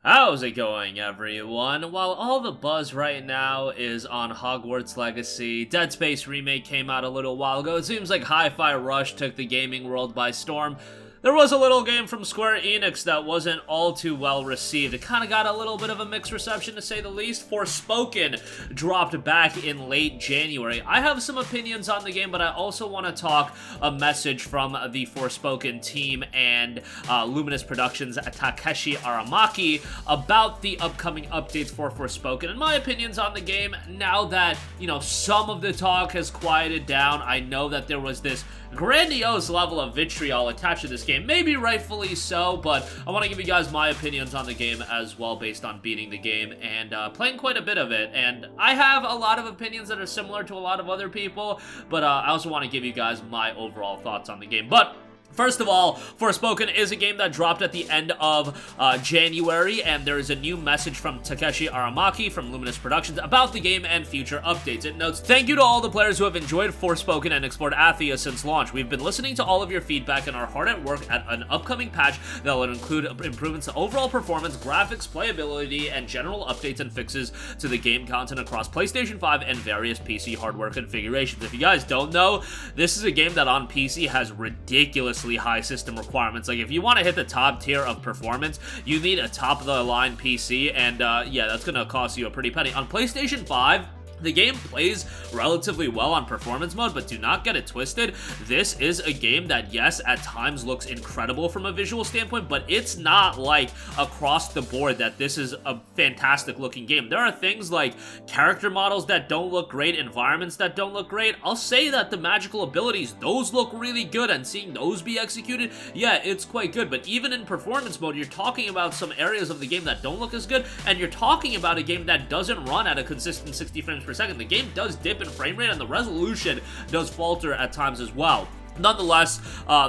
How's it going, everyone? While all the buzz right now is on Hogwarts Legacy, Dead Space Remake came out a little while ago. It seems like Hi-Fi Rush took the gaming world by storm. There was a little game from Square Enix that wasn't all too well received. It kind of got a little bit of a mixed reception, to say the least. Forspoken dropped back in late January. I have some opinions on the game, but I also want to talk a message from the Forspoken team and Luminous Productions' Takeshi Aramaki about the upcoming updates for Forspoken and my opinions on the game now that, some of the talk has quieted down. I know that there was this grandiose level of vitriol attached to this game, maybe rightfully so, but I want to give you guys my opinions on the game as well based on beating the game and playing quite a bit of it. And I have a lot of opinions that are similar to a lot of other people, but I also want to give you guys my overall thoughts on the game. But first of all, Forspoken is a game that dropped at the end of January, and there is a new message from Takeshi Aramaki from Luminous Productions about the game and future updates. It notes, "Thank you to all the players who have enjoyed Forspoken and explored Athia since launch. We've been listening to all of your feedback and are hard at work at an upcoming patch that will include improvements to overall performance, graphics, playability, and general updates and fixes to the game content across PlayStation 5 and various PC hardware configurations." If you guys don't know, this is a game that on PC has ridiculous high system requirements. Like, if you want to hit the top tier of performance, you need a top-of-the-line PC, and yeah, that's gonna cost you a pretty penny. On PlayStation 5, the game plays relatively well on performance mode, but do not get it twisted. This is a game that, yes, at times looks incredible from a visual standpoint, but it's not like across the board that this is a fantastic looking game. There are things like character models that don't look great, environments that don't look great. I'll say that the magical abilities, those look really good, and seeing those be executed, yeah, it's quite good. But even in performance mode, you're talking about some areas of the game that don't look as good, and you're talking about a game that doesn't run at a consistent 60 frames per second. The game does dip in frame rate, and the resolution does falter at times as well. Nonetheless,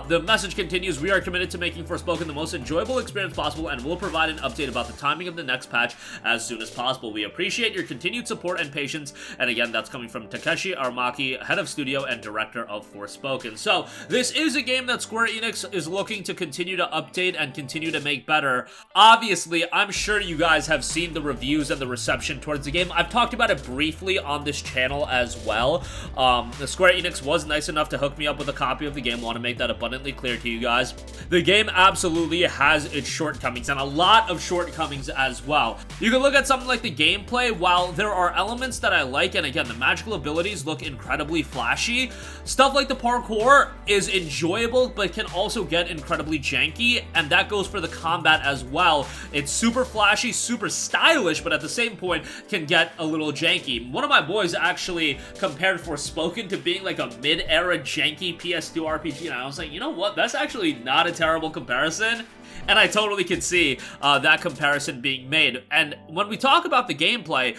the message continues, "We are committed to making Forspoken the most enjoyable experience possible and will provide an update about the timing of the next patch as soon as possible. We appreciate your continued support and patience." And again, that's coming from Takeshi Aramaki, head of studio and director of Forspoken. So, this is a game that Square Enix is looking to continue to update and continue to make better. Obviously, I'm sure you guys have seen the reviews and the reception towards the game. I've talked about it briefly on this channel as well. The Square Enix was nice enough to hook me up with a copy of the game. I want to make that abundantly clear to you guys. The game absolutely has its shortcomings, and a lot of shortcomings as well. You can look at something like the gameplay. While there are elements that I like, and again, the magical abilities look incredibly flashy, stuff like the parkour is enjoyable, but can also get incredibly janky, and that goes for the combat as well. It's super flashy, super stylish, but at the same point can get a little janky. One of my boys actually compared Forspoken to being like a mid-era janky PS2 RPG, and I was like, you know what, that's actually not a terrible comparison, and I totally could see that comparison being made. And when we talk about the gameplay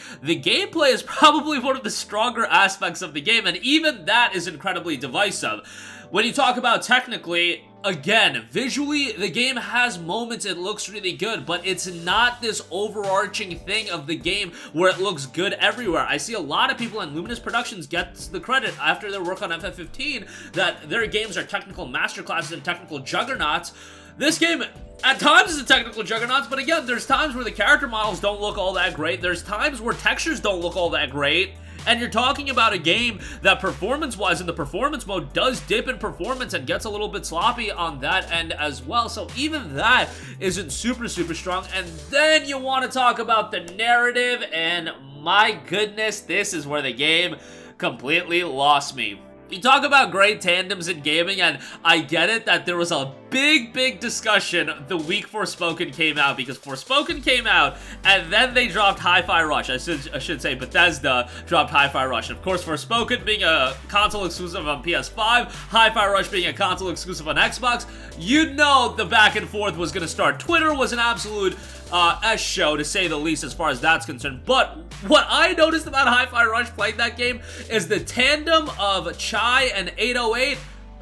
is probably one of the stronger aspects of the game, and even that is incredibly divisive. When you talk about technically, again, visually, the game has moments it looks really good, but it's not this overarching thing of the game where it looks good everywhere. I see a lot of people in Luminous Productions get the credit after their work on FF15 that their games are technical masterclasses and technical juggernauts. This game, at times, is a technical juggernaut, but again, there's times where the character models don't look all that great. There's times where textures don't look all that great. And you're talking about a game that performance-wise in the performance mode does dip in performance and gets a little bit sloppy on that end as well. So even that isn't super strong. And then you want to talk about the narrative, and my goodness, this is where the game completely lost me. You talk about great tandems in gaming, and I get it that there was a big discussion the week Forspoken came out, because Forspoken came out, and then they dropped Hi-Fi Rush. I should say Bethesda dropped Hi-Fi Rush. Of course, Forspoken being a console exclusive on PS5, Hi-Fi Rush being a console exclusive on Xbox, you know the back and forth was going to start. Twitter was an absolute S-show, to say the least, as far as that's concerned. But what I noticed about Hi-Fi Rush playing that game is the tandem of Chai and 808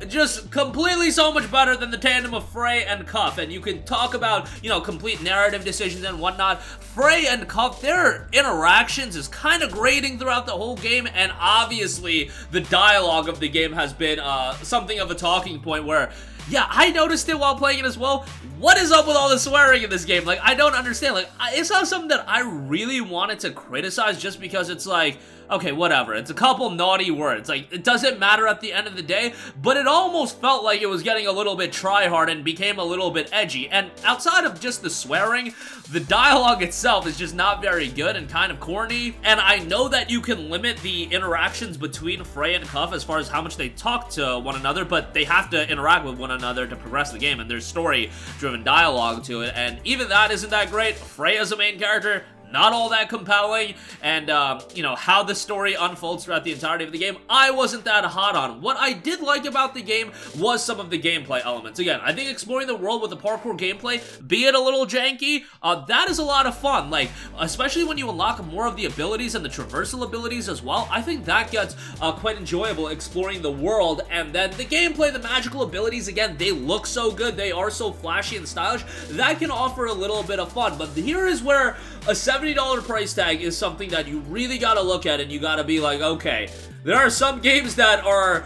just completely so much better than the tandem of Frey and Cuff. And you can talk about, complete narrative decisions and whatnot. Frey and Cuff, their interactions is kind of grating throughout the whole game, and obviously the dialogue of the game has been something of a talking point where Yeah, I noticed it while playing it as well. What is up with all the swearing in this game? Like, I don't understand. Like, it's not something that I really wanted to criticize just because it's like, okay, whatever. It's a couple naughty words. Like, it doesn't matter at the end of the day, but it almost felt like it was getting a little bit try-hard and became a little bit edgy. And outside of just the swearing, the dialogue itself is just not very good and kind of corny. And I know that you can limit the interactions between Frey and Cuff as far as how much they talk to one another, but they have to interact with one another to progress the game, and there's story-driven dialogue to it, and even that isn't that great. Frey as a main character, not all that compelling, and, you know, how the story unfolds throughout the entirety of the game, I wasn't that hot on. What I did like about the game was some of the gameplay elements. Again, I think exploring the world with the parkour gameplay, be it a little janky, that is a lot of fun. Like, especially when you unlock more of the abilities and the traversal abilities as well, I think that gets quite enjoyable, exploring the world. And then the gameplay, the magical abilities, again, they look so good, they are so flashy and stylish, that can offer a little bit of fun. But here is where a $70 price tag is something that you really gotta look at, and you gotta be like, okay, there are some games that are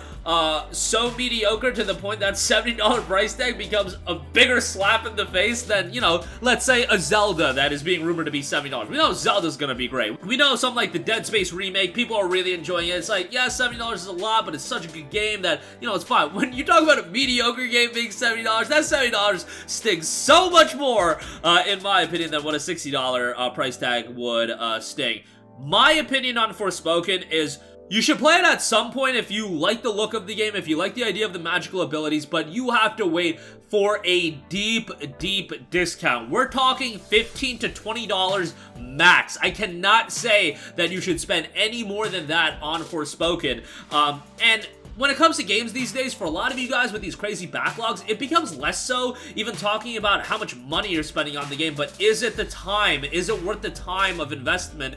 so mediocre to the point that $70 price tag becomes a bigger slap in the face than, you know, let's say a Zelda that is being rumored to be $70. We know Zelda's gonna be great. We know something like the Dead Space remake, people are really enjoying it. It's like, yeah, $70 is a lot, but it's such a good game that, you know, it's fine. When you talk about a mediocre game being $70, that $70 stings so much more, in my opinion, than what a $60 price tag would sting. My opinion on Forspoken is you should play it at some point if you like the look of the game, if you like the idea of the magical abilities, but you have to wait for a deep, deep discount. We're talking $15 to $20 max. I cannot say that you should spend any more than that on Forspoken. And when it comes to games these days, for a lot of you guys with these crazy backlogs, it becomes less so even talking about how much money you're spending on the game, but is it the time? Is it worth the time of investment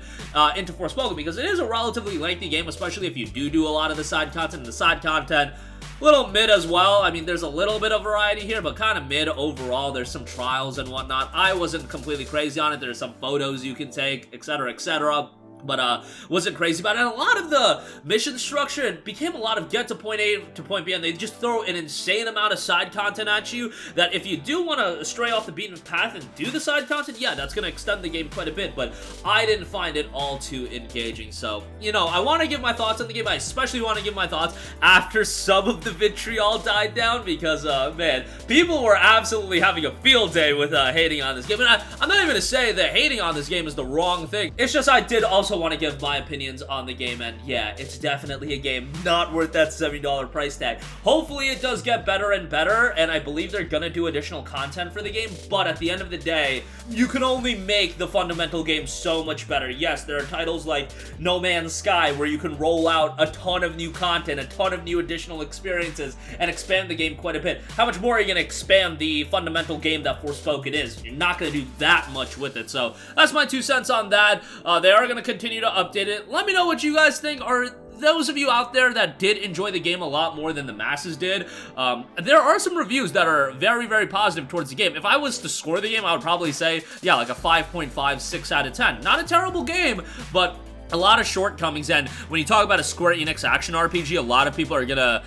into Forspoken? Because it is a relatively lengthy game, especially if you do a lot of the side content, and the side content little mid as well. I mean, there's a little bit of variety here, but kind of mid overall. There's some trials and whatnot. I wasn't completely crazy on it. There's some photos you can take, etc., etc., but wasn't crazy about it. And a lot of the mission structure, it became a lot of get to point A to point B, and they just throw an insane amount of side content at you that if you do want to stray off the beaten path and do the side content, yeah, that's going to extend the game quite a bit, but I didn't find it all too engaging. So, you know, I want to give my thoughts on the game. I especially want to give my thoughts after some of the vitriol died down, because, man, people were absolutely having a field day with hating on this game. And I'm not even going to say that hating on this game is the wrong thing. It's just I did also want to give my opinions on the game, and yeah, it's definitely a game not worth that $70 price tag. Hopefully it does get better and better, and I believe they're gonna do additional content for the game, but at the end of the day, you can only make the fundamental game so much better. Yes, there are titles like No Man's Sky where you can roll out a ton of new content, a ton of new additional experiences, and expand the game quite a bit. How much more are you gonna expand the fundamental game that Forspoken is? You're not gonna do that much with it, so that's my 2 cents on that. They are gonna continue to update it. Let me know what you guys think. Are those of you out there that did enjoy the game a lot more than the masses did? There are some reviews that are very, very positive towards the game. If I was to score the game, I would probably say, yeah, like a 5.5, 6 out of 10. Not a terrible game, but a lot of shortcomings. And when you talk about a Square Enix action RPG, a lot of people are gonna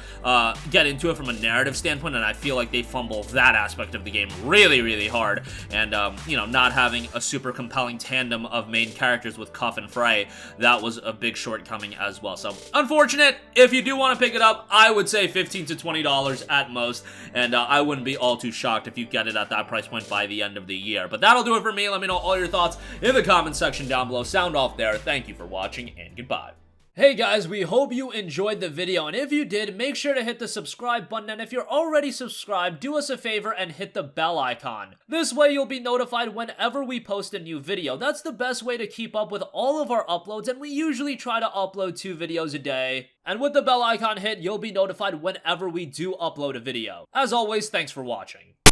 get into it from a narrative standpoint, and I feel like they fumble that aspect of the game really, really hard. And, you know, not having a super compelling tandem of main characters with Cuff and Frey, that was a big shortcoming as well. So, unfortunate. If you do want to pick it up, I would say $15 to $20 at most, and I wouldn't be all too shocked if you get it at that price point by the end of the year. But that'll do it for me. Let me know all your thoughts in the comment section down below. Sound off there. Thank you for watching, and goodbye. Hey guys, we hope you enjoyed the video, and if you did, make sure to hit the subscribe button, and if you're already subscribed, do us a favor and hit the bell icon. This way you'll be notified whenever we post a new video. That's the best way to keep up with all of our uploads, and we usually try to upload 2 videos a day. And with the bell icon hit, you'll be notified whenever we do upload a video. As always, thanks for watching.